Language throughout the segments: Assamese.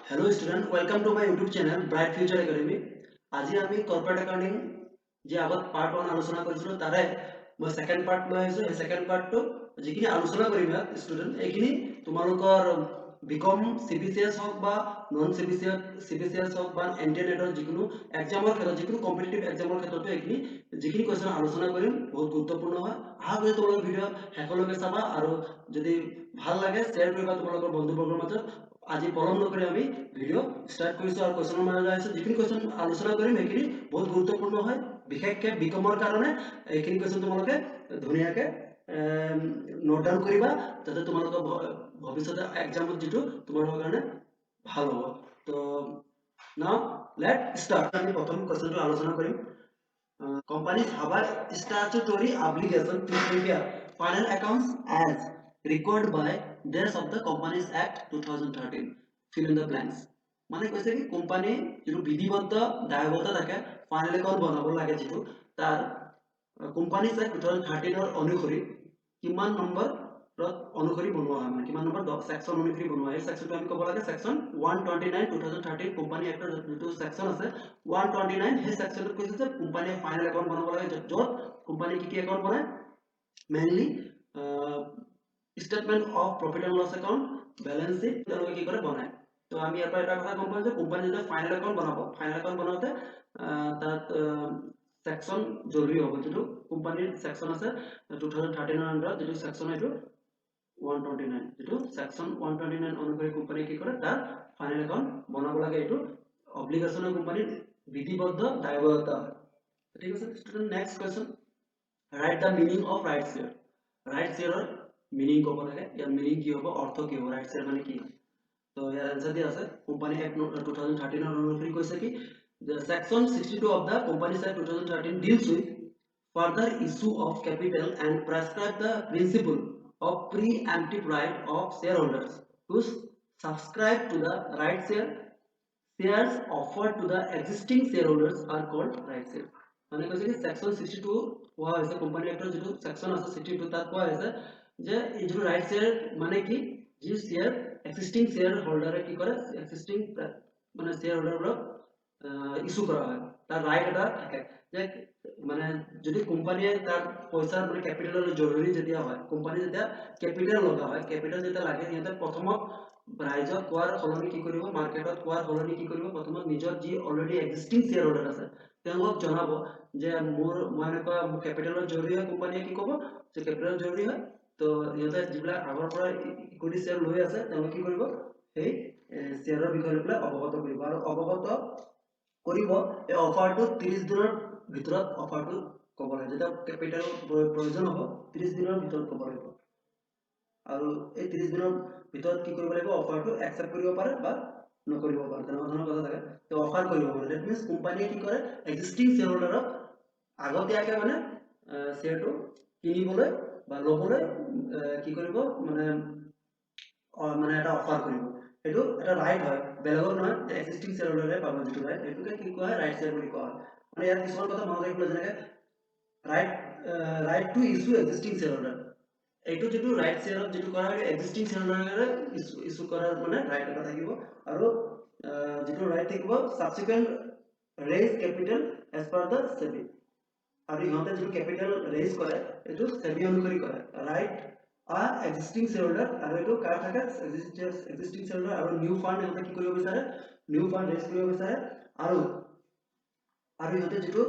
Hello student, welcome to my YouTube channel Bright Future Academy. আজি আমি কর্পোরেট একাউন্টিং যে আগত পার্ট 1 আলোচনা কৰিছিলো তাৰে মই সেকেন্ড পাৰ্ট লৈ আহিছো এই সেকেন্ড পাৰ্টটো যিখিনি আলোচনা কৰিম ইয়াত স্টুডেন্ট এইখিনি তোমালোকৰ বিকম সিবিসিএস হওক বা নন সিবিসিএস হওক বা এনটিএনেটৰ যিকোনো এক্সামৰ ক্ষেত্ৰত যিকোনো কম্পিটিটিভ এক্সামৰ ক্ষেত্ৰতো এইখিনি যিখিনি কোৱেশ্চন আলোচনা কৰিম বহুত গুৰুত্বপূৰ্ণ হয় আশা কৰি তোমালোকৰ ভিডিঅ শেষলৈকে চাবা আৰু যদি ভাল লাগে শ্বেয়াৰ কৰিবা তোমালোকৰ বন্ধুবৰ্গৰ মাজত আজি পলম নকৰি আমি ভিডিঅ ষ্টাৰ্ট কৰিছো আৰু কোৱেশ্চনৰ মাজত আহিছো যিখিনি কোৱেশ্চন আলোচনা কৰিম সেইখিনি বহুত গুৰুত্বপূৰ্ণ হয় বিশেষকৈ বিকমৰ কাৰণে এইখিনি কোৱেশ্চন তোমালোকে ধুনীয়াকৈ নোট ডাউন কৰিবা যাতে তোমালোকৰ ভৱিষ্যতে এক্সামত যিটো তোমালোকৰ কাৰণে ভাল হ'ব তো নাও লেট ষ্টাৰ্ট আমি প্ৰথম কোৱেশ্চনটো আলোচনা কৰিম companies have a statutory obligation to prepare final accounts as required by dates of the Companies Act 2013 fill in the blanks মানে কৈছে কি কোম্পানী যিটো বিধিবদ্ধ দায়বদ্ধ থাকে ফাইনেল একাউন্ট বনাব লাগে যিটো তাৰ কোম্পানিজ এক্ট 2013 অনুসৰি কিমান নম্বৰ অনুসৰি বনোৱা হয় মানে কিমান নম্বৰ সেকশন অনুসৰি বনোৱা হয় সেকশনটো আমি ক'ব লাগে সেকশন 129 2013 কোম্পানী এক্টৰ যিটো সেকশন আছে 129 সেই সেকশনটো কৈছে যে কোম্পানীয়ে ফাইনেল একাউন্ট বনাব লাগে য'ত কোম্পানী কি একাউন্ট বনায় mainly statement of profit and loss account balance sheet তেওঁলোকে কি কৰে বনায় তো আমি ইয়াৰ পৰা এটা কথা গম পাওঁ যে কোম্পানী যেতিয়া ফাইনেল একাউন্ট বনাব ফাইনেল একাউন্ট বনাওঁতে তাত সেকশন জৰুৰী হ'ব যেটো কোম্পানীৰ সেকশন আছে 2013 ৰ আন্ডাৰত যেটো সেকশন এইটো 129 যেটো সেকশন 129 অনুসৰি কোম্পানী কি কৰে তাৰ ফাইনেল একাউন্ট বনাব লাগে এইটো অব্লিগেশনৰ কোম্পানীৰ বিধিবদ্ধ দায়বদ্ধতা ঠিক আছে student next question right the meaning of right share right শেয়াৰৰ মিনিং ক'ব লাগে ইয়াৰ মিনিং কি হ'ব অৰ্থ কি হ'ব ৰাইট শেয়াৰ মানে কি তো ইয়াৰ আনসাৰ দিয়া আছে কোম্পানী এক্ট 2013 অনুসৰি কৈছে কি the section 62 of the Companies Act 2013 deals with further issue of capital and prescribe the principle of preemptive right of shareholders to subscribe to the right share shares offered to the existing shareholders are called right share মানে কৈছে কি সেকশন 62 কোৱা হৈছে কোম্পানী এক্টৰ যেটো সেকশন আছে 62 তাত কোৱা হৈছে যে এই যেটো ৰাইট শেয়াৰ মানে কি যি শেয়াৰ এক্সিস্টিং শেয়াৰ হোল্ডাৰে কি কৰে এক্সিস্টিং মানে শেয়াৰ হোল্ডাৰক ইস্যু করা হয় তার রাইট এটা থাকে যে মানে যদি কোম্পানিয়ে তার পয়সা মানে ক্যাপিটালের জরুরি যেতিয়া হয় কোম্পানি যেতিয়া ক্যাপিটাল লগা হয় ক্যাপিটাল যেতিয়া লাগে সিহঁতে প্ৰথমত ৰাইজক কোৱাৰ সলনি কি কৰিব মাৰ্কেটত কোৱাৰ সলনি কি কৰিব প্ৰথমত নিজৰ যি অলৰেডি এক্সিস্টিং শ্বেয়াৰ হোল্ডাৰ আছে তেওঁলোকক জনাব যে মই এনেকুৱা ক্যাপিটালৰ জৰুৰী হয় কোম্পানিয়ে কি ক'ব যে ক্যাপিটালৰ জৰুৰী হয় তো সিহঁতে যিবিলাক আগৰ পৰা ইকুইটি শ্বেয়াৰ লৈ আছে তেওঁলোকে কি কৰিব সেই শ্বেয়াৰৰ বিষয়ে লৈ অৱগত কৰিব আৰু অৱগত কৰিব এই অফাৰটো 30 দিনৰ ভিতৰত অফাৰটো ক'ব লাগে যেতিয়া ক্যাপিটাল প্ৰয়োজন হ'ব 30 দিনৰ ভিতৰত ক'ব লাগিব আৰু এই 30 দিনৰ ভিতৰত কি কৰিব লাগিব অফাৰটো একচেপ্ট কৰিব পাৰে বা নকৰিব পাৰে তেনেকুৱা ধৰণৰ কথা থাকে তো অফাৰ কৰিব পাৰে দ্যাট মিন্স কোম্পানীয়ে কি কৰে এক্সিস্টিং শ্বেয়াৰ হোল্ডাৰক আগতীয়াকৈ মানে শ্বেয়াৰটো কিনিবলৈ বা ল'বলৈ কি কৰিব মানে মানে এটা অফাৰ কৰিব এইটো এটা ৰাইট হয় বেলেগৰ নহয় এক্সিস্টিং শ্বেয়াৰ হোল্ডাৰে পাব যিটো ৰাইট এইটোকে কি কোৱা হয় ৰাইট শ্বেয়াৰ বুলি কোৱা হয় মানে ইয়াত কিছুমান কথা মনত ৰাখিব যেনেকৈ right to issue existing share holder এইটো যেটো ৰাইট শ্বেয়াৰত যেটো কৰা হয় এক্সিস্টিং শ্বেয়াৰ হোল্ডাৰে ইছ্যু কৰাৰ মানে ৰাইট এটা থাকিব আৰু যেটো ৰাইট থাকিব subsequent raise capital as per the SEBI আৰু ইহঁতে যেটো ক্যাপিটাল ৰেইজ কৰে এইটো সেবি অনুসৰি কৰে ৰাইট এক্সিস্টিং শ্বেয়াৰহোল্ডাৰ আৰু এইটো কাৰ থাকে এক্সিস্টিং শ্বেয়াৰহোল্ডাৰ আৰু নিউ ফান্ড ইহঁতে কি কৰিব বিচাৰে নিউ ফান্ড ৰেইজ কৰিব বিচাৰে আৰু ইহঁতে যেটো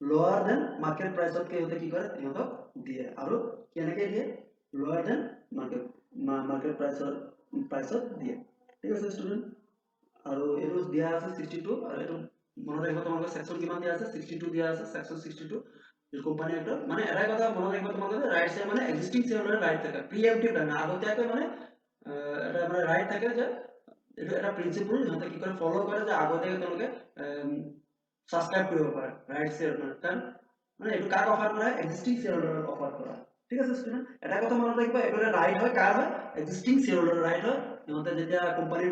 লোৱাৰ দেন মাৰ্কেট প্ৰাইসত কে ইহঁতে কি কৰে ইহঁতক দিয়ে আৰু কেনেকৈ দিয়ে লোৱাৰ দেন মাৰ্কেট প্ৰাইসত দিয়ে ঠিক আছে ষ্টুডেন্ট আৰু এইটো দিয়া আছে 62 আৰু এইটো মনত ৰাখিব তোমালোকৰ সেকশন কিমান দিয়া আছে 62 দিয়া আছে সেকশন 62 কোম্পানী এক্টৰ মানে এটাই কথা মনত ৰাখিব তোমালোকে ৰাইট শেয়াৰ মানে এক্সিস্টিং শ্বেয়াৰহোল্ডাৰ ৰাইট থাকে প্ৰিএম্পটিভ থাকে আগতীয়াকৈ মানে এটা মানে ৰাইট থাকে যে এইটো এটা প্ৰিন্সিপল সিহঁতে কি কৰে ফলো কৰে যে আগতীয়াকৈ তেওঁলোকে সাবস্ক্ৰাইব কৰিব পাৰে ৰাইট শেয়াৰ মানে কাৰণ মানে এইটো কাক অফাৰ কৰা এক্সিস্টিং শ্বেয়াৰহোল্ডাৰক অফাৰ কৰা ঠিক আছে ষ্টুডেন্ট এটা কথা মনত ৰাখিব এইটো ৰাইট হয় কাৰ হয় এক্সিস্টিং শ্বেয়াৰহোল্ডাৰ ৰাইট হয় ইহঁতে যেতিয়া কোম্পানীৰ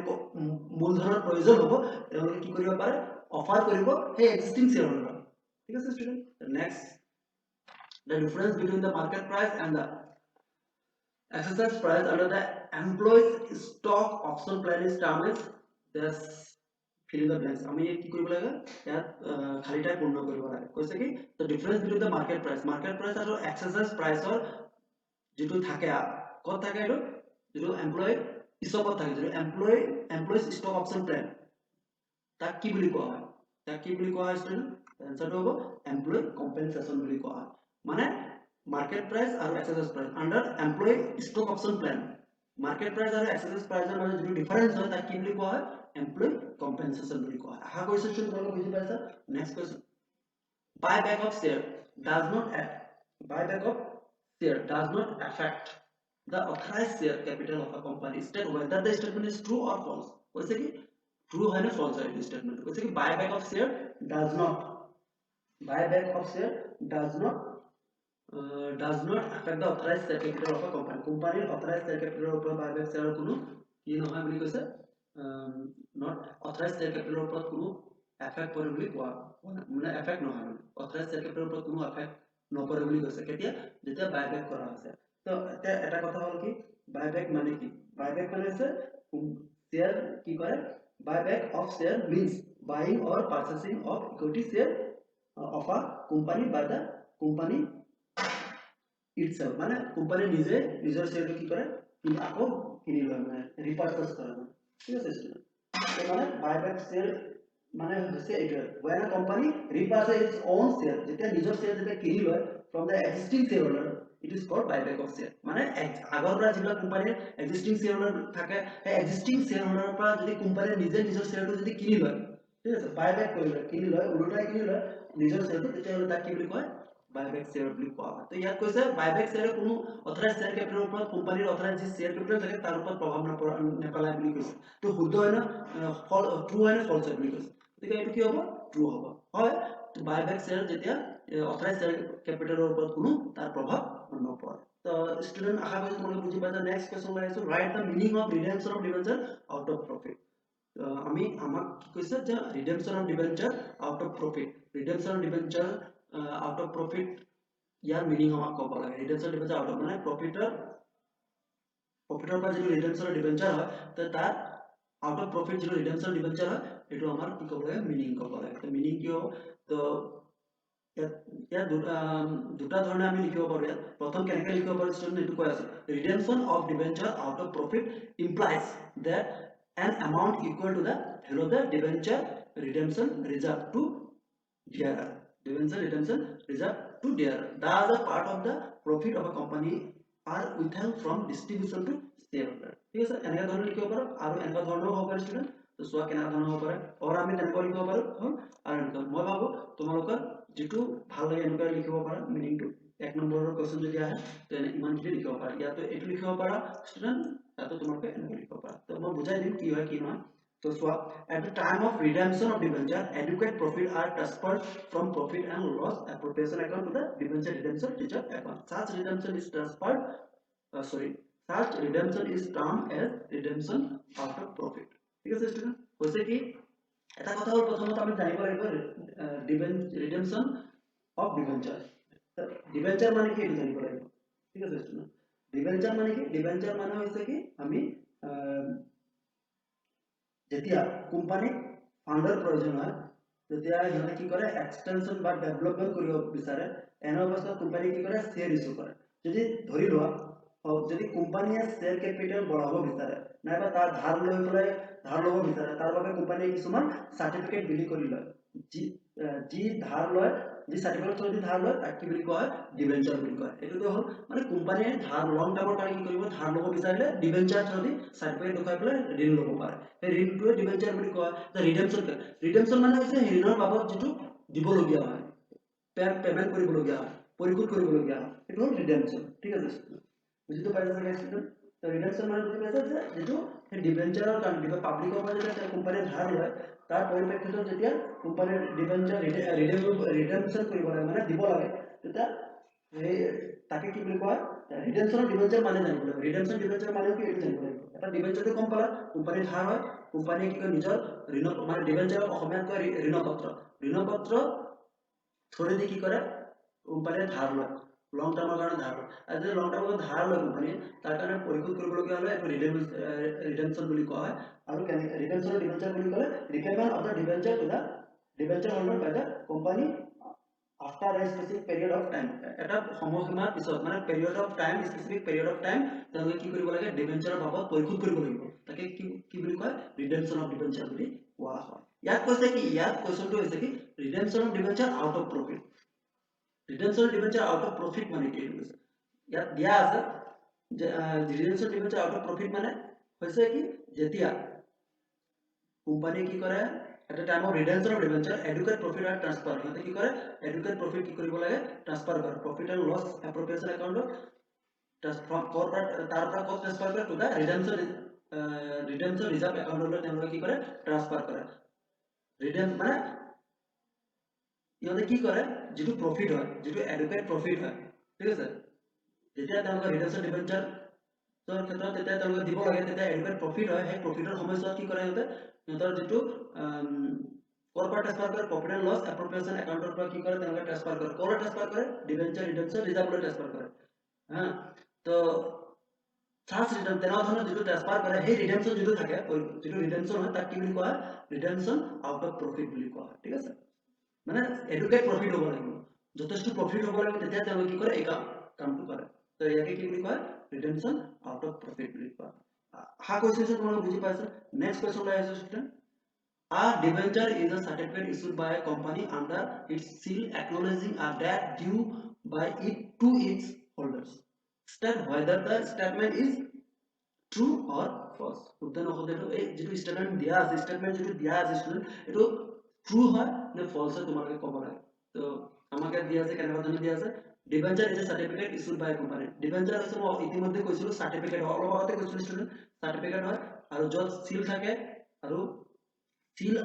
মূলধনৰ প্ৰয়োজন হ'ব তেওঁলোকে কি কৰিব পাৰে অফাৰ কৰিব সেই এক্সিস্টিং শ্বেয়াৰহোল্ডাৰক ঠিক আছে student next the difference between the market price and the exercise price under the employees stock option plan is termed as just fill in the blanks আমি কি কৰিব লাগে ইয়াত খালি ঠাই পূৰ্ণ কৰিব লাগে কৈছে কি the difference between the market price আৰু exercise priceৰ যেটো থাকে কত থাকে এটো যেটো এমপ্লয় স্টকত থাকে যেটো এমপ্লয়িজ স্টক অপশন প্ল্যান তাক কি বুলি কোৱা হয় ষ্টুডেন্ট এনসাৰটো হ'ব এমপ্লয় কম্পেনসেশন বুলি কোৱা হয় মানে মাৰ্কেট প্ৰাইস আৰু exercise price under employ stock option plan market price আৰু এক্সাৰসাইজ প্ৰাইসৰ মাজত যেটো ডিফাৰেন্স হয় তাক কি বুলি কোৱা হয় এমপ্লয় কম্পেনসেশন বুলি কোৱা হয় আশা কৰিছো তোমালোকে বুজি পাইছা next question buyback of share does not buyback of share does not affect the authorized share capital of a company state whether the statement is true or false কৈছে কি true হয় না false হয় এই স্টেটমেন্ট কৈছে কি buyback of share does not affect the authorized share capital of a company company authorized share capital of a buyback share কোনো কি নহয় বুলি কৈছে not authorized share capital of কোনো affect কৰে বুলি কোৱা মানে affect নহয় authorized share capital of কোনো affect নকৰে বুলি কৈছে কেতিয়া যেতিয়া buyback কৰা হৈছে তো এটা কথা হল কি buyback মানে কি buyback মানে আছে share কি কৰে buyback of share means buying or purchasing of equity share of a company by the company itself মানে কোম্পানি নিজে নিজৰ শেয়াৰটো কি কৰে আকৌ কিনি লয় মানে ৰিপাৰ্চেজ কৰে ঠিক আছে তো মানে বাইব্যাক শেয়াৰ মানে হৈছে এইটো when a company repurchases its own share যেতিয়া নিজৰ শেয়াৰ যেতিয়া কিনি লয় from the existing shareholder it is called buyback of share মানে আগৰ পৰা যিবিলাক কোম্পানীৰ existing shareholder থাকে সেই existing shareholder পৰা যদি কোম্পানী নিজে নিজৰ শেয়াৰটো যদি কিনি লয় ঠিক আছে বাইব্যাক কৰিলে কিনি লয় উলটাই কিনি লয় নিজৰ শেয়াৰটো তেতিয়াহ'লে তাক কি বুলি কয় buyback share বুলি কোৱা হয় তো ইয়াত কৈছে buyback share কোনো অথৰাইজ share capital ওপৰত কোম্পানীৰ অথৰাইজ যি share capital থাকে তাৰ ওপৰত প্ৰভাৱ নেপেলায় বুলি কৈছে তো শুদ্ধ হয় না ট্ৰু হয় না ফলছ হয় বুলি কৈছে গতিকে এইটো কি হ'ব ট্ৰু হ'ব হয় তো buyback share যেতিয়া অথৰাইজ share capital ওপৰত কোনো তাৰ প্ৰভাৱ নপৰে তো ষ্টুডেন্ট আশা কৰিছো তোমালোকে বুজি পাইছা নেক্সট কোৱেশ্চন লৈ আছো right the meaning of ৰিডেম্পশন of debenture out of profit আমি আমাক কি কৈছে যে ৰিডেম্পশন of debenture out of profit ৰিডেম্পশন of debenture out of profit year meaning আমাক ক'ব লাগে ৰিডেম্পশন ডিবেঞ্চাৰ আউট অফ মানে প্ৰফিটৰ পৰা যদি ৰিডেম্পশন ডিবেঞ্চাৰ হয় তে তাৰ আউট অফ প্ৰফিট যদি ৰিডেম্পশন ডিবেঞ্চাৰ হয় এটো আমাৰ কি ক'ব লাগে মিনিং ক'ব লাগে তো মিনিং কি হ'ব তো ইয়াত দুটা ধৰণে আমি লিখিব পাৰো ইয়াত প্ৰথম কেনেকৈ লিখিব পাৰো ষ্টুডেন্ট এটো কৈ আছে redemption of debenture out of profit implies that an amount equal to the value of the debenture redemption reserved to bearer redemption reserved to bearer thus a part of the profit of a company are withheld from distribution to shareholder ঠিক আছে এনেকা ধৰণে লিখিব পাৰো আৰু এনেকা ধৰণেও হ'ব পাৰে ষ্টুডেন্ট তো সোৱা কেনেকা ধৰণে হ'ব পাৰে আৰু আমি তেনেকৈ লিখিব পাৰো আৰু মই ভাবো তোমালোকৰ যেটো ভাল লাগে এনেকৈ লিখিব পাৰা মিনিংটো এক নম্বৰৰ কোৱেশ্চন যদি আহে তো ইমানখিনি লিখিব পাৰা ইয়াতো এটো লিখিব পাৰা ষ্টুডেন্ট তাতো তোমালোকে এনেকৈ লিখিব পাৰা তো মই বুজাই দিম কি হয় কি নহয় So swap at the time of redemption of debenture, adequate profit are transferred from profit and loss appropriation account to the debenture redemption reserve account. Such redemption is transferred. Such redemption is termed as redemption out of profit. ठीक है student? वैसे कि এটা কথা হল প্রথমত আমি জানিব লাগিব redemption of debenture. Debenture মানে কি এটা জানিব লাগিব। ঠিক আছে student? Debenture মানে কি? Debenture মানে হৈছে কি আমি যেতিয়া কোম্পানীক ফাণ্ডৰ প্ৰয়োজন হয় তেতিয়া সিহঁতে কি কৰে এক্সটেনশন বা ডেভেলপমেন্ট কৰিব বিচাৰে এনে অৱস্থাত কোম্পানী কি কৰে শ্বেয়াৰ ইস্যু কৰে যদি ধৰি লোৱা যদি কোম্পানীয়ে শ্বেয়াৰ কেপিটেল বঢ়াব বিচাৰে নাইবা তাৰ ধাৰ লৈ পেলাই ধাৰ ল'ব বিচাৰে তাৰ বাবে কোম্পানীয়ে কিছুমান সাৰ্টিফিকেট বিলি কৰি লয় যি ধাৰ লয় যি সাৰ্টিফিকেট যদি ধাৰ লয় তাক কি বুলি কয় ডিবেঞ্চাৰ বুলি কয় এটো হল মানে কোম্পানীয়ে ধাৰ লং টাৰ্মৰ কাৰণে কি কৰিব ধাৰ ল'ব বিচাৰিলে ডিবেঞ্চাৰ যদি সাৰ্টিফিকেট দেখাই পেলাই ঋণ ল'ব পাৰে সেই ঋণটোৱে ডিবেঞ্চাৰ বুলি কয় যে ৰিডেম্পশন মানে হৈছে ঋণৰ বাবদ যেটো দিবলগীয়া হয় পেমেন্ট কৰিবলগীয়া হয় পৰিশোধ কৰিবলগীয়া হয় এটো হল ৰিডেম্পশন ঠিক আছে বুজিতো পাইছা চাগে ষ্টুডেন্ট তো ৰিডেম্পশন মানে বুজি পাইছা যে যেটো সেই ডিবেঞ্চাৰৰ কাৰণে দিব পাব্লিকৰ পৰা যেতিয়া কোম্পানীয়ে ধাৰ লয় তাৰ পৰিপ্ৰেক্ষিতত যেতিয়া কোম্পানীৰ ডিবেঞ্চাৰ ৰিডেম্পশন কৰিব লাগে মানে দিব লাগে তেতিয়া এই তাকে কি বুলি কয় ৰিডেম্পশন ডিবেঞ্চাৰ মানে জানিব লাগে ৰিডেম্পশন ডিবেঞ্চাৰ মানে কি এইটো জানিব লাগিব এটা ডিবেঞ্চাৰটো কম পালা কোম্পানীৰ ধাৰ হয় কোম্পানীয়ে কি কয় নিজৰ ঋণ মানে ডিবেঞ্চাৰৰ অসমীয়াত কয় ঋণপত্ৰ থ্ৰুদি কি কৰে কোম্পানীয়ে ধাৰ লয় লং টাৰ্মৰ কাৰণে ধাৰ লয় আৰু যদি লং টাৰ্মৰ ধাৰ লয় কোম্পানীয়ে তাৰ কাৰণে পৰিশোধ কৰিবলগীয়া হ'লে এইটো ৰিডেমশ্যন বুলি কোৱা হয় আৰু ৰিডেমশ্যন ডিবেঞ্চাৰ বুলি ক'লে repayment of the debenture to the debenture holder by the company after a specific period of time এটা সময়সীমাৰ পিছত মানে period of time specific period of time তেওঁলোকে কি কৰিব লাগে ডিবেঞ্চাৰৰ বাবদ পৰিশোধ কৰিব লাগিব তাকে কি বুলি কয় ৰিডেমশ্যন অফ ডিবেঞ্চাৰ বুলি কোৱা হয় ইয়াত কৈছে কি ইয়াত কোৱেশ্চনটো হৈছে কি redemption of debenture out of profit redemption debenture out of profit মানে কি এইটো কৈছে ইয়াত দিয়া আছে যে redemption debenture out of profit মানে হৈছে কি যেতিয়া কোম্পানীয়ে কি কৰে at the time of redemption of debenture adequate profit are transfer সিহঁতে কি কৰে adequate profit কি কৰিব লাগে ট্ৰান্সফাৰ কৰে profit and loss appropriation account তাৰ পৰা কত ট্ৰান্সফাৰ কৰে to the redemption reserve account লৈ তেওঁলোকে কি কৰে ট্ৰান্সফাৰ কৰে মানে ইহঁতে কি কৰে যেটো প্ৰফিট হয় যেটো adequate profit হয় ঠিক আছে যেতিয়া তেওঁলোকে redemption debenture तर ক্ষেত্ৰত তেতিয়া তেওঁলোকে দিব লাগে তেতিয়া adequate profit হয় সেই প্ৰফিটৰ সময়ছোৱাত কি কৰে সিহঁতৰ যেটো কৰ্পৰেট ট্ৰান্সফাৰ কৰে প্ৰফিট এণ্ড লছ এপ্ৰোপ্ৰিয়েশ্যন একাউণ্টৰ পৰা কি কৰে তেওঁলোকে ট্ৰান্সফাৰ কৰে ক'লৈ ট্ৰান্সফাৰ কৰে ডিবেঞ্চাৰ ৰিডেমশ্যন ৰিজাৰ্ভলৈ ট্ৰান্সফাৰ কৰে হা তো চাৰ্জ ৰিটাৰ্ণ তেনেধৰণৰ যেটো ট্ৰান্সফাৰ কৰে সেই ৰিডেমশ্যন যেটো থাকে যেটো ৰিডেমশ্যন হয় তাক কি বুলি কোৱা হয় ৰিডেমশ্যন আউট অফ প্ৰফিট বুলি কোৱা হয় ঠিক আছে মানে এডুকেট প্ৰফিট হ'ব লাগিব যথেষ্ট প্ৰফিট হ'ব লাগিব তেতিয়া তেওঁলোকে কি কৰে এই কামটো কৰে তো ইয়াকে কি বুলি কয় ৰিডেমশ্যন আউট অফ প্ৰফিট বুলি কোৱা হা কৈছে তোমালোকে বুজি পাইছা নেক্সট কোৱেশ্চন লৈ আহিছো student A debenture is a certificate issued by a company under its seal acknowledging a debt due by it to its holders. State whether the statement is true or false. উদ্দেশ্য নহ'লেতো এই যেটো statement দিয়া আছে statement যেটো দিয়া আছে student এটো true হয় নে false হয় তোমালোকে ক'ব লাগে তো আমাকে দিয়া আছে কেনেকুৱা ধৰণৰ দিয়া আছে debenture is a certificate issued by a company debenture আছে মই ইতিমধ্যে কৈছিলো certificate হয় অলপ আগতে কৈছিলো student certificate হয় আৰু য'ত seal থাকে আৰু seal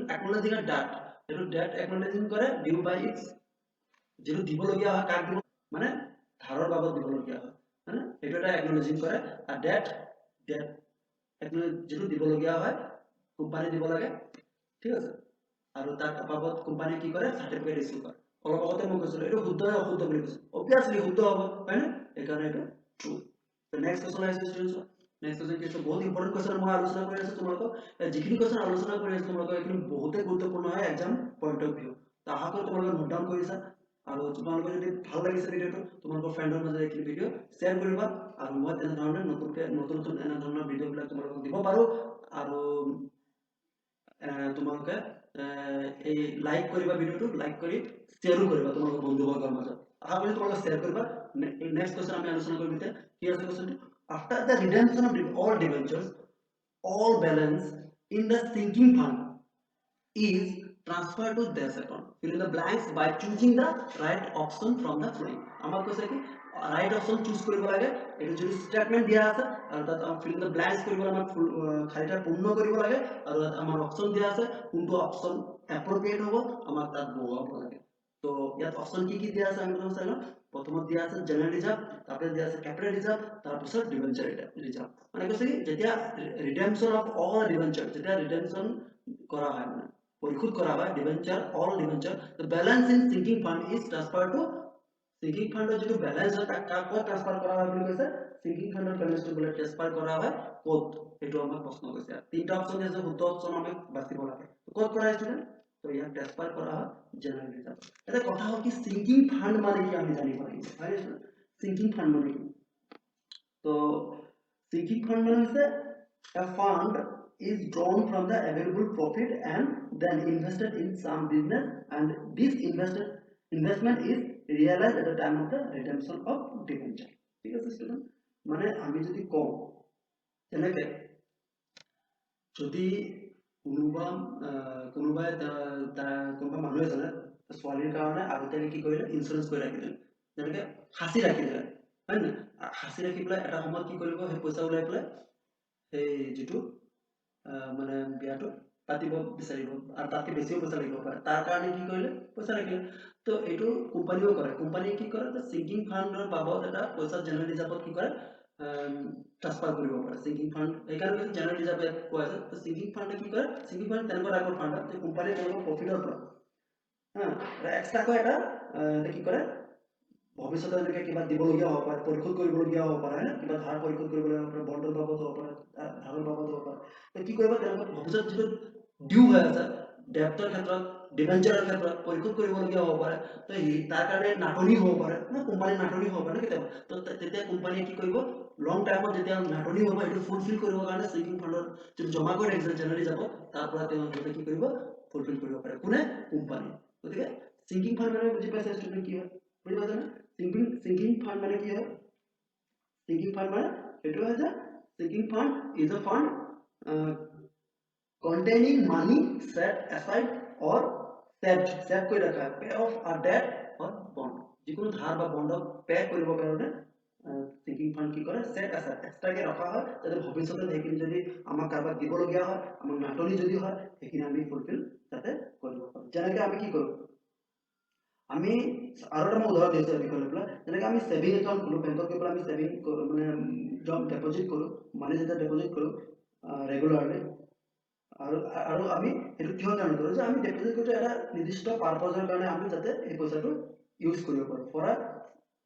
acknowledging a debt এটো debt acknowledging কৰে due by its যেটো দিবলগীয়া হয় কাক দিব মানে ধাৰৰ বাবদ দিবলগীয়া হয় মানে এটো এটা acknowledging কৰে a debt যেটো দিবলগীয়া হয় কোম্পানী দিব লাগে ঠিক আছে আৰু তাৰ বাবদ কোম্পানী কি কৰে সাৰ্টিফিকেট ইস্যু কৰে অলপ আগতে মই কৈছিলো এটো শুদ্ধ হয় অশুদ্ধ বুলি কৈছো অবিয়াসলি শুদ্ধ হ'ব হয় না এইকাৰণে এটো ট্ৰু তো নেক্সট কোৱেশ্চন আহিছে ষ্টুডেন্টস নেক্সট কোৱেশ্চন কি আছে বহুত ইম্পৰ্টেন্ট কোৱেশ্চন মই আলোচনা কৰি আছো তোমালোকক যিখিনি কোৱেশ্চন আলোচনা কৰি আছো তোমালোকক এইখিনি বহুতে গুৰুত্বপূৰ্ণ হয় এক্সাম পইণ্ট অফ ভিউ তো আশা কৰো তোমালোকে নোট ডাউন কৰিছা আৰু তোমালোকৰ যদি ভাল লাগিছে ভিডিওটো তোমালোকৰ ফ্ৰেণ্ডৰ মাজত এইখিনি ভিডিও শ্বেয়াৰ কৰিবা আৰু মই তেনে ধৰণে নতুন এনে ধৰণৰ ভিডিওবিলাক তোমালোকক দিব পাৰো আৰু তোমালোকে এই লাইক কৰিবা ভিডিওটো লাইক কৰি শ্বেয়াৰো কৰিবা তোমালোকৰ বন্ধুবৰ্গৰ মাজত আশা কৰো তোমালোকে শ্বেয়াৰ কৰিবা নেক্সট কোৱেশ্চন আমি আলোচনা কৰিম এতিয়া কি আছে কোৱেশ্চনটো after the redemption of all debentures all balance in the sinking fund is transferred to this account fill in the blanks by choosing the right option from the following আমাক কৈছে কি right option choose কৰিব লাগে এটো যদি statement দিয়া আছে আৰু তাত fill in the blanks কৰিব আমাক খালিটা পূৰ্ণ কৰিব লাগে আৰু আমাৰ option দিয়া আছে কোনটো option appropriate হ'ব আমাক তাত বহুৱাব লাগে তো ইয়াত option কি দিয়া আছে আমি চাই লওঁ প্ৰথমত দিয়া আছে জেনাৰেল ৰিজাৰ্ভ তারপরে দিয়া আছে ক্যাপিটাল রিজার্ভ তারপর ডিবেঞ্চার রিজার্ভ মানে কৈছে কি যেতিয়া রিডেমশন অফ অল ডিবেঞ্চার যেতিয়া রিডেমশন করা হয় মানে পরিশোধ করা হয় debenture all debenture the balance in sinking fund is transferred to sinking fund যেটো ব্যালেন্স হয় তাক কাক ট্রান্সফার করা হয় বুলি কৈছে sinking fund ব্যালেন্স টো বলে ট্রান্সফার করা হয় কত এটো আমাক প্রশ্ন কৈছে তিনটা অপশন আছে শুদ্ধ অপশন আমি বাছিব লাগে কত করা স্টুডেন্ট তো ইয়াক ট্রান্সফার করা হয় জেনারেল রিজার্ভ এটা কথা হল কি সিঙ্কিং ফান্ড মানে কি আমি জানিব লাগিব হয় সিঙ্কিং ফান্ড মানে কি তো সিঙ্কিং ফান্ড মানে হচ্ছে a fund is drawn from the available profit and then invested in some business and this investment is realized at the time of the redemption of debenture ঠিক আছে স্টুডেন্ট মানে আমি যদি কম তেনেকে যদি কোনোবাই কোনোবা মানুহ এজনে ছোৱালীৰ কাৰণে আগতীয়াকৈ কি কৰিলে ইঞ্চুৰেঞ্চ কৰি ৰাখিলে যেনেকে সাঁচি ৰাখিলে হয় নে সাঁচি ৰাখি পেলাই এটা সময়ত কি কৰিব সেই পইচা ওলাই পেলাই সেই যেটো মানে বিয়াটো পাতিব বিচাৰিব আৰু তাতকে বেছিও পইচা লাগিব পাৰে তাৰ কাৰণে কি কৰিলে পইচা ৰাখিলে তো এইটো কোম্পানীও কৰে কোম্পানীয়ে কি কৰে সিঙ্কিং ফান্ডৰ বাবদ এটা পইচা জেনাৰেল ৰিজাৰ্ভত কি কৰে ট্ৰান্সফাৰ কৰিব পাৰে সিঙ্কিং ফান্ড এইকাৰণে জেনাৰেল ৰিজাৰ্ভ কোৱা আছে তো সিঙ্কিং ফান্ডে কি কৰে সিঙ্কিং ফান্ড তেনেকুৱা টাইপৰ ফান্ড যে কোম্পানীয়ে তেওঁলোকৰ প্ৰফিটৰ পৰা হা এক্সট্ৰাকৈ এটা কি কৰে ভৱিষ্যতে এনেকৈ কিবা দিবলগীয়া হ'ব পাৰে, পৰিশোধ কৰিবলগীয়া হ'ব পাৰে, হয়নে? কিবা ধাৰ পৰিশোধ কৰিবলগীয়া হ'ব পাৰে, বণ্ডৰ বাবদ হ'ব পাৰে, ধাৰৰ বাবদ হ'ব পাৰে। তো কি কৰিব তেওঁলোকে ভৱিষ্যত যিটো ডিউ হৈ আছে ডেপ্টৰ ক্ষেত্ৰত, ডিবেঞ্চাৰৰ ক্ষেত্ৰত পৰিশোধ কৰিবলগীয়া হ'ব পাৰে, তো তাৰ কাৰণে নাটনি হ'ব পাৰে, কোম্পানীৰ নাটনি হ'ব পাৰে কেতিয়াবা। তো তেতিয়া কোম্পানীয়ে কি কৰিব, লং টাইমত যেতিয়া নাটনি হ'ব সেইটো ফুলফিল কৰিবৰ কাৰণে ছিংকিং ফাণ্ডত যিটো জমা কৰি ৰাখিছে জেনেৰেলি যাব, তাৰ পৰা তেওঁ কি কৰিব, ফুলফিল কৰিব পাৰে। কোনে? কোম্পানী। গতিকে ছিংকিং ফাণ্ড মানে বুজি পাইছে ষ্টুডেণ্ট কি হয়? বুজি পাইছেনে? ছিংকিং ফাণ্ড মানে কি হয়? ছিংকিং ফাণ্ড মানে সেইটো হয় যে sinking fund is a fund containing money set aside or set কৰি ৰাখা, pay off a debt or bond, যিকোনো ধাৰ বা বণ্ডক পে কৰিবৰ কাৰণে ছিংকিং ফাণ্ড কি কৰে, set aside এক্সট্ৰাকে ৰখা হয়, যাতে ভৱিষ্যতে সেইখিনি যদি আমাক কাৰোবাক দিবলগীয়া হয়, আমাক নাটনি যদি হয়, সেইখিনি আমি ফুলফিল যাতে কৰিব পাৰোঁ। যেনেকৈ আমি কি কৰোঁ, আমি আৰু এটা মই উদাহৰণ দিছোঁ বিষয় লৈ পেলাই, যেনেকৈ আমি ছেভিং একাউণ্ট খোলোঁ, বেংকত গৈ পেলাই আমি ছেভিং মানে ডেপজিট কৰোঁ, মানি যেতিয়া ডেপজিট কৰোঁ ৰেগুলাৰলি, আৰু আৰু আমি সেইটো কিহৰ কাৰণে কৰোঁ, যে আমি ডেপজিট কৰোঁ এটা নিৰ্দিষ্ট পাৰপজৰ কাৰণে, আমি যাতে এই পইচাটো ইউজ কৰিব পাৰোঁ। ফৰ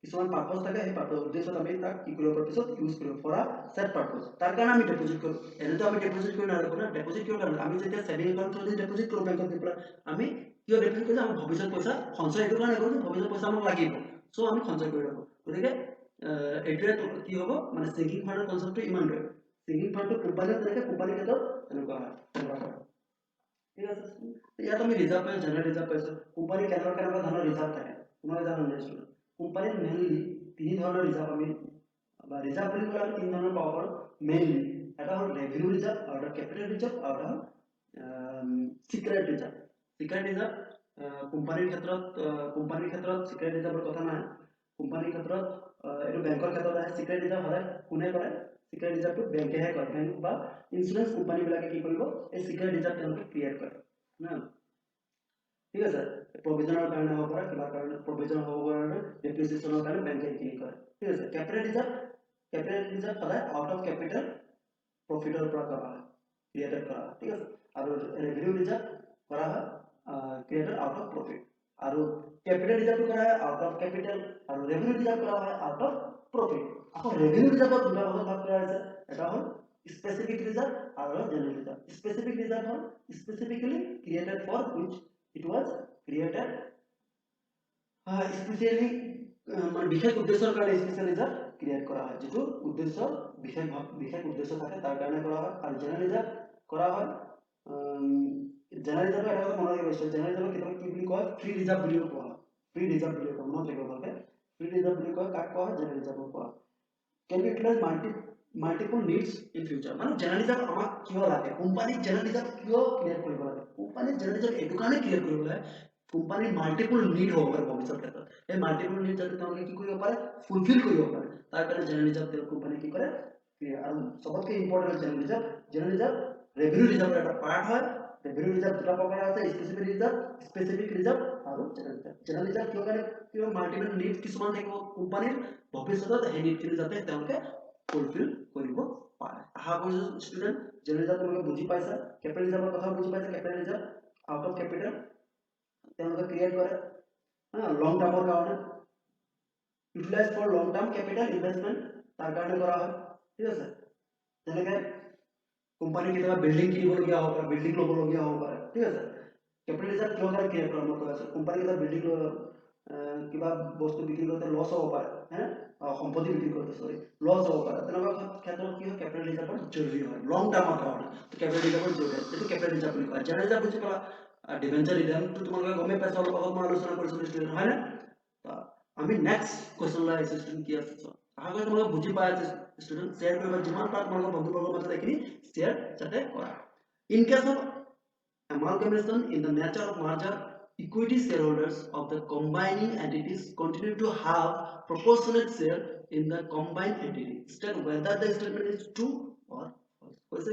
কিছুমান পাৰপজ থাকে, সেই পাৰপজ উদ্দেশ্যত আমি তাক কি কৰিব পাৰোঁ, পিছত ইউজ কৰিব ফৰ ছেট পাৰপজ, তাৰ কাৰণে আমি ডেপজিট কৰোঁ। এনেতো আমি ডেপজিট কৰি নাৰাখোঁ না, ডেপজিট কিহৰ কাৰণে, আমি যেতিয়া ছেভিং একাউণ্ট যদি ডেপজিট কৰোঁ বেংকত গৈ পেলাই, আমি কিয় ডেপজিট কৰিছোঁ, আমাৰ ভৱিষ্যত পইচা সঞ্চয় এইটো কাৰণে কৰোঁ, ভৱিষ্যত পইচা আমাক লাগিব, চ' আমি সঞ্চয় কৰি ৰাখোঁ। গতিকে এইটোৱে কি হ'ব, মানে ছিংকিং ফাণ্ডৰ কনচেপ্টটো ইমানটোৱে। ছিংকিং ফাণ্ডটো কোম্পানীত তেনেকৈ, কোম্পানীৰ ক্ষেত্ৰত তেনেকুৱা হয়। ঠিক আছে, ইয়াত আমি ৰিজাৰ্ভ পাইছোঁ, জেনেৰেল ৰিজাৰ্ভ পাইছোঁ। কোম্পানীৰ কেনেকুৱা ধৰণৰ ৰিজাৰ্ভ থাকে তোমালোকে জানা নিশ্চয়। কোম্পানীত মেইনলি তিনি ধৰণৰ ৰিজাৰ্ভ আমি, বা ৰিজাৰ্ভ বুলি ক'লে আমি তিনি ধৰণৰ পাব পাৰোঁ মেইনলি। এটা হ'ল ৰেভিনিউ ৰিজাৰ্ভ, আৰু এটা কেপিটেল ৰিজাৰ্ভ, আৰু এটা হ'ল চিক্ৰেট ৰিজাৰ্ভ। চিক্ৰেট ৰিজাৰ্ভ কোম্পানীৰ ক্ষেত্ৰত চিক্ৰেট ৰিজাৰ্ভৰ কথা নাই। কোম্পানীৰ ক্ষেত্ৰত এইটো বেংকৰ ক্ষেত্ৰত আহে। চিক্ৰেট ৰিজাৰ্ভ সদায় কোনে কৰে, চিক্ৰেট ৰিজাৰ্ভটো বেংকেহে কৰে। বেংক বা ইঞ্চুৰেঞ্চ কোম্পানীবিলাকে কি কৰিব, এই চিক্ৰেট ৰিজাৰ্ভ তেওঁলোকে ক্ৰিয়েট কৰে না, ঠিক আছে। প্ৰভিজনৰ কাৰণে হ'ব পাৰে, কিবা কাৰণে প্ৰভিজন হ'ব কাৰণে, ডেপ্ৰিচিয়েশ্যনৰ কাৰণে বেংকে এইখিনি কৰে, ঠিক আছে। কেপিটেল ৰিজাৰ্ভ সদায় আউট অফ কেপিটেল প্ৰফিটৰ পৰা কৰা হয়, ক্ৰিয়েটেড কৰা হয়, ঠিক আছে। আৰু ৰেভিনিউ ৰিজাৰ্ভ কৰা হয় ক্ৰিয়েটেড আউট অফ প্ৰফিট। আৰু কেপিটেল ৰিজাৰ্ভটো কৰা হয় আউট অফ কেপিটেল, আৰু ৰেভিনিউ ৰিজাৰ্ভ কৰা হয় আউট অফ প্ৰফিট। আকৌ ৰেভিনিউ ৰিজাৰ্ভত দুটা ভাগত ভাগ কৰা হৈছে, এটা হ'ল স্পেচিফিক ৰিজাৰ্ভ আৰু জেনেৰেল ৰিজাৰ্ভ। স্পেচিফিক ৰিজাৰ্ভ হ'ল specifically created for which it was created specially, মানে বিশেষ উদ্দেশ্যৰ কাৰণে স্পেচিয়েল ৰিজাৰ্ভ ক্ৰিয়েট কৰা হয়, যিটো উদ্দেশ্য বিশেষ উদ্দেশ্য থাকে তাৰ কাৰণে কৰা হয়। আৰু জেনেৰেল ৰিজাৰ্ভ কৰা হয়, জেনেৰেল ৰিজাৰ্ভ এটা কথা মনত ৰাখিব, জেনেৰেল ৰিজাৰ্ভ কেতিয়াবা কি বুলি কয়, ফ্ৰী ৰিজাৰ্ভ বুলিও কোৱা হয়। ফ্ৰী ৰিজাৰ্ভ বুলি কয়, মনত ৰাখিব ভালকে। ফ্ৰী ৰিজাৰ্ভ বুলি কয় কাক কোৱা হয়, জেনেৰেল ৰিজাৰ্ভক কোৱা হয়। Can be utilize multiple needs in future. মানে জেনেৰেল ৰিজাৰ্ভ আমাক কিয় লাগে, কোম্পানীক জেনেৰেল ৰিজাৰ্ভ কিয় ক্ৰিয়েট কৰিব লাগে, কোম্পানীক জেনেৰেল ৰিজাৰ্ভ এইটো কাৰণে ক্ৰিয়েট কৰিব লাগে, কোম্পানীৰ মাল্টিপল নিড হ'ব পাৰে ভৱিষ্যত ক্ষেত্ৰত, এই মাল্টিপল নিড যাতে তেওঁলোকে কি কৰিব পাৰে, ফুলফিল কৰিব পাৰে, তাৰ কাৰণে জেনেৰেল ৰিজাৰ্ভ কোম্পানীয়ে কি কৰে। আৰু চবতকৈ ইম্পৰ্টেণ্ট জেনেৰেল ৰিজাৰ্ভ ৰেভিনিউ ৰিজাৰ্ভৰ এটা পাৰ্ট হয়। ৰেভিনিউ ৰিজাৰ্ভ দুটা প্ৰকাৰ আছে, স্পেচিফিক ৰিজাৰ্ভ আৰু জেনেৰেল ৰিজাৰ্ভ। জেনেৰেল ৰিজাৰ্ভ কিয় কাৰণে, কিয় মাল্টিপল নিড কিছুমান থাকিব কোম্পানীৰ, ভৱিষ্যতত সেই নিডখিনি যাতে তেওঁলোকে ফুলফিল কৰিব পাৰে। আশা কৰিছোঁ ষ্টুডেণ্ট জেনেৰেল ৰিজাৰ্ভ তোমালোকে বুজি পাইছা। কেপিটেল ৰিজাৰ্ভৰ কথা বুজি পাইছা। Capital reserve out of capital তেওঁলোকে ক্ৰিয়েট কৰে লং টাৰ্মৰ কাৰণে, utilize for long term capital investment, তাৰ কাৰণে কৰা হয়, ঠিক আছে। যেনেকৈ কোম্পানী কেতিয়াবা বিল্ডিং কিনিবলগীয়া হ'ব পাৰে, বিল্ডিং ল'বলগীয়া হ'ব পাৰে, ঠিক আছে। কেপিটেল ৰিজাৰ্ভ কিয় কাৰণে ক্ৰিয়েট কৰা মই কৈ আছোঁ, কোম্পানী কেতিয়াবা বিল্ডিং কিবা বস্তু বিক্ৰী কৰোঁতে লছ হ'ব পাৰে, সম্পত্তি বিক্ৰী কৰোঁতে লছ হ'ব পাৰে, তেনেকুৱা ক্ষেত্ৰত কি হয়, কেপিটেল ৰিজাৰ্ভৰ জৰুৰী হয় লং টাৰ্মৰ কাৰণে। কেপিটেল ৰিজাৰ্ভৰ জৰুৰী, এইটো কেপিটেল ৰিজাৰ্ভ বুলি কয়। জেনেৰেল ৰিজাৰ্ভ বুজি পালা, ডিভেঞ্চাৰ ৰিটাৰ্ণটো তোমালোকে গমেই পাইছা, অলপ আগত মই আলোচনা কৰিছিলোঁ ষ্টুডেণ্ট, হয়নে? আমি নেক্সট কুৱেশ্যনলৈ আহিছোঁ ষ্টুডেণ্ট, কি আছে আশা কৰি তোমালোকে বুজি পাই আছে ষ্টুডেণ্ট। শ্বেয়াৰ কৰিবা যিমান পাৰা তোমালোকৰ বন্ধুবৰ্গৰ মাজত এইখিনি শ্বেয়াৰ যাতে কৰা। In case of amalgamation in the nature of merger, equity shareholders of the combining entities continue to have proportionate share in the combined entity. State whether the statement is true or false. কৈছে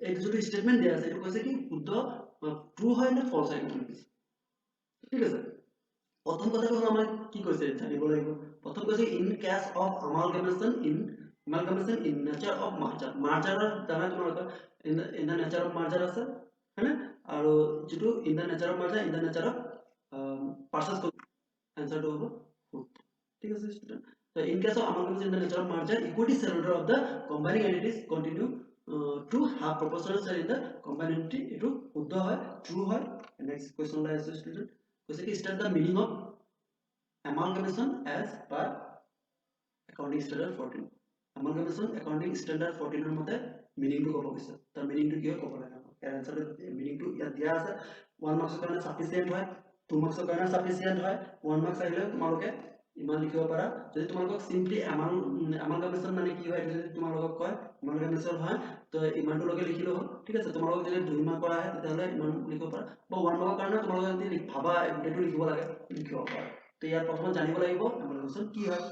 এই যদি স্টেটমেন্ট দিয়া আছে এইটো কৈছে কি শুদ্ধ ট্ৰু হয় নে ফলছ হয়, ঠিক আছে। প্ৰথম কথাটো হ'ল আমাৰ কি কৈছে জানিব লাগিব। প্ৰথম কৈছে in case of amalgamation in nature of merger, মাৰ্জাৰৰ জানা তোমালোকে in the nature of merger আছে, হয়নে? আৰু যিটো in the nature of merger, in the nature of purchase, এনচাৰটো হ'ব শুদ্ধ ঠিক আছে student so in case of amalgamation in the nature of merger equity shareholder of the combining entities continue to have proportional share in the combined entity etu শুদ্ধ হয় true হয় next question la আছে student কৈছে কি state the meaning of amalgamation as per accounting standard 14 amalgamation accounting standard 14 মতে meaning to ক'ব কৈছে তাৰ meaning to কি হয় ক'ব লাগে ইয়াৰ answer meaning to ইয়াত দিয়া আছে 1 marks কাৰণে sufficient হয় 2 marks কাৰণে sufficient হয় 1 marks আহিলে তোমালোকে ইমান লিখিব পাৰা যদি তোমালোকক simply amalgamation মানে কি হয় যদি তোমালোকক কয় amalgamation হয় তো ইমানটো লগে লিখিলো হ'ল ঠিক আছে তোমালোকক যদি 2 mark কৰা হয় তেতিয়াহলে ইমান লিখিব পাৰা বা 1 mark কাৰণে তোমালোকে যদি ভাবা এটো লিখিব লাগে লিখিব পাৰা তো ইয়াৰ প্ৰথমে জানিব লাগিব amalgamation কি হয়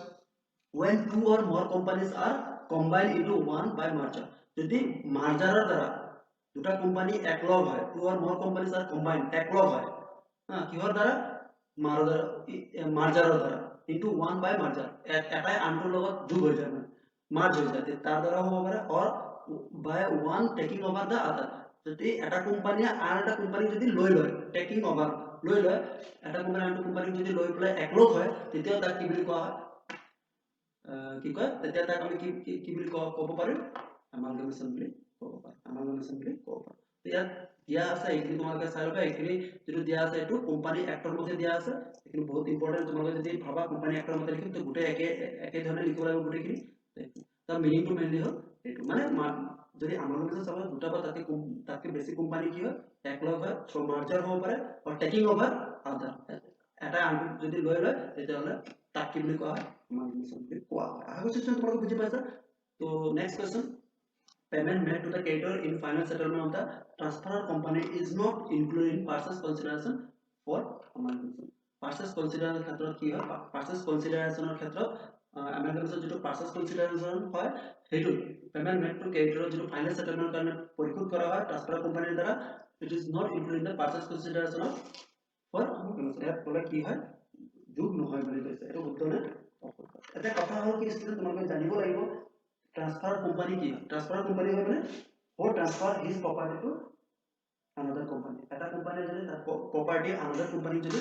when two or more companies are combined into one by merger যদি মার্জারের দ্বারা দুটা কোম্পানি একলগ হয় two or more companies are combined একলগ হয় হ্যাঁ কিহৰ দ্বাৰা মাৰ্জাৰেৰ দ্বাৰা into one by merger এটাই আনটোৰ লগত যোগ হৈ যায় মানে মাৰ্জ হৈ যায় তাৰ দ্বাৰা হ'ব পাৰে or by one taking over the other যদি এটা কোম্পানিয়ে আন এটা কোম্পানি যদি লৈ লয় টেকিং ওভার লৈ লয় এটা কোম্পানি আনটো কোম্পানি যদি লৈ পেলাই একলগ হয় তেতিয়া তাক কি বুলি কোৱা হয় কি কয় তেতিয়া তাক আমি কি বুলি ক'ব পাৰিম amalgamation বুলি ক'ব পাৰিম amalgamation বুলি ক'ব পাৰিম ইয়াত দিয়া আছে এইখিনি তোমালোকে চাই ল'বা এইখিনি যেটো দিয়া আছে এইটো কোম্পানি এক্টৰ মতে দিয়া আছে এইখিনি বহুত ইম্পৰ্টেন্ট তোমালোকে যদি ভাবা কোম্পানি এক্টৰ মতে লিখিম তো গোটে একে ধৰণে লিখিব লাগিব গোটেখিনি তাৰ মিনিংটো মেইনলি হ'ল এইটো মানে যদি amalgamation চাবা দুটা বা তাতকে বেছি কোম্পানি কি হয় একলগ হয় সো মার্জার হ'ব পাৰে বা টেকিং ওভাৰ আদাৰ এটা আনটো যদি লৈ লয় তেতিয়াহ'লে তাক কি বুলি কোৱা হয় amalgamation বুলি কোৱা হয় আশা কৰিছো তোমালোকে বুজি পাইছা তো next question payment made to the creditor in final settlement of the transferor company is not included in purchase consideration for amalgamation purchase consideration ক্ষেত্ৰত কি হয় purchase consideration ক্ষেত্ৰত amalgamation যেটো purchase consideration হয় হেতু payment made to creditor যেটো final settlement কাৰণে পৰিশোধ কৰা হয় transferor company দ্বাৰা it is not included in the purchase consideration for amalgamation ইয়াত ক'লে কি হয় যোগ নহয় বুলি কৈছে এটো শুদ্ধ নে এটা কথা হ'ল কি ষ্টুডেন্ট তোমালোকে জানিব লাগিব transfer company কি transfer company হয় মানে for transfer his property to another company এটা কোম্পানি যদি তার property another company যদি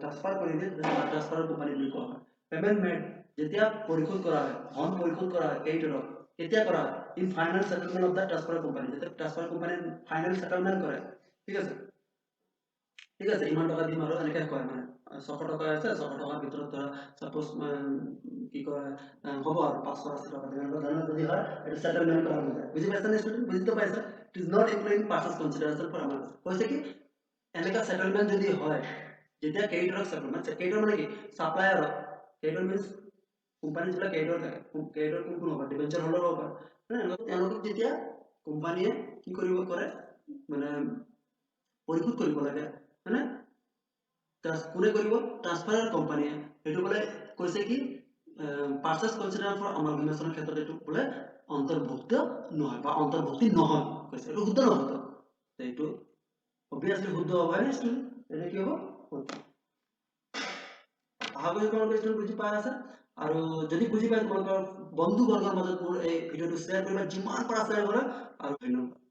ট্রান্সফার কৰি দিয়ে তেতিয়া ট্ৰান্সফাৰ কোম্পানি বুলি কোৱা হয় পেমেন্ট মেড যেতিয়া পৰিশোধ কৰা হয় ধন পৰিশোধ কৰা হয় এইটোৰ কেতিয়া কৰা হয় in final settlement of the transfer company যেতিয়া ট্ৰান্সফাৰ কোম্পানি ফাইনাল সেটেলমেন্ট কৰে ঠিক আছে ইমান টকা দিম আৰু এনেকৈ কয় মানে 600 টকা আছে 600 টকাৰ ভিতৰত ধৰা সাপোজ কি কয় হ'ব আৰু 580 টকা দিম ধৰণৰ যদি হয় এটা সেটেলমেন্ট কৰা হৈ যায় বুজি পাইছা নে ষ্টুডেন্ট বুজি তো পাইছা it is not including purchase consideration for amount কৈছে কি এনেকা সেটেলমেন্ট যদি হয় যেতিয়া ক্ৰেডিটৰ সেটেলমেন্ট ক্ৰেডিটৰ মানে কি সাপ্লায়াৰ ক্ৰেডিটৰ মিন্স কোম্পানী যেটা ক্ৰেডিটৰ থাকে ক্ৰেডিটৰ কোন হ'ব ডিবেঞ্চাৰ হোল্ডাৰ হ'ব পাৰে তেওঁলোকক যেতিয়া কোম্পানীয়ে কি কৰিব কৰে মানে পৰিশোধ কৰিব লাগে মানে কোনে কৰিব ট্ৰান্সফাৰৰ কোম্পানীয়ে সেইটো বলে কৈছে কি পাৰচেজ কনসিডাৰেশন ফৰ amalgamation ক্ষেত্ৰত এটো বলে অন্তৰ্ভুক্ত নহয় বা অন্তৰ্ভুক্তি নহয় কৈছে এটো শুদ্ধ নহয় এইটো obviously শুদ্ধ হ'ব না ষ্টুডেন্ট এটা কি হ'ব শুদ্ধ আহাগৈ কোন কোৱেশ্চন বুজি পাই আছে আৰু যদি বুজি পাই তোমালোকৰ বন্ধু বৰ্গৰ মাজত মোৰ এই ভিডিওটো শ্বেয়াৰ কৰিবা যিমান পাৰা শ্বেয়াৰ কৰা আৰু ধন্যবাদ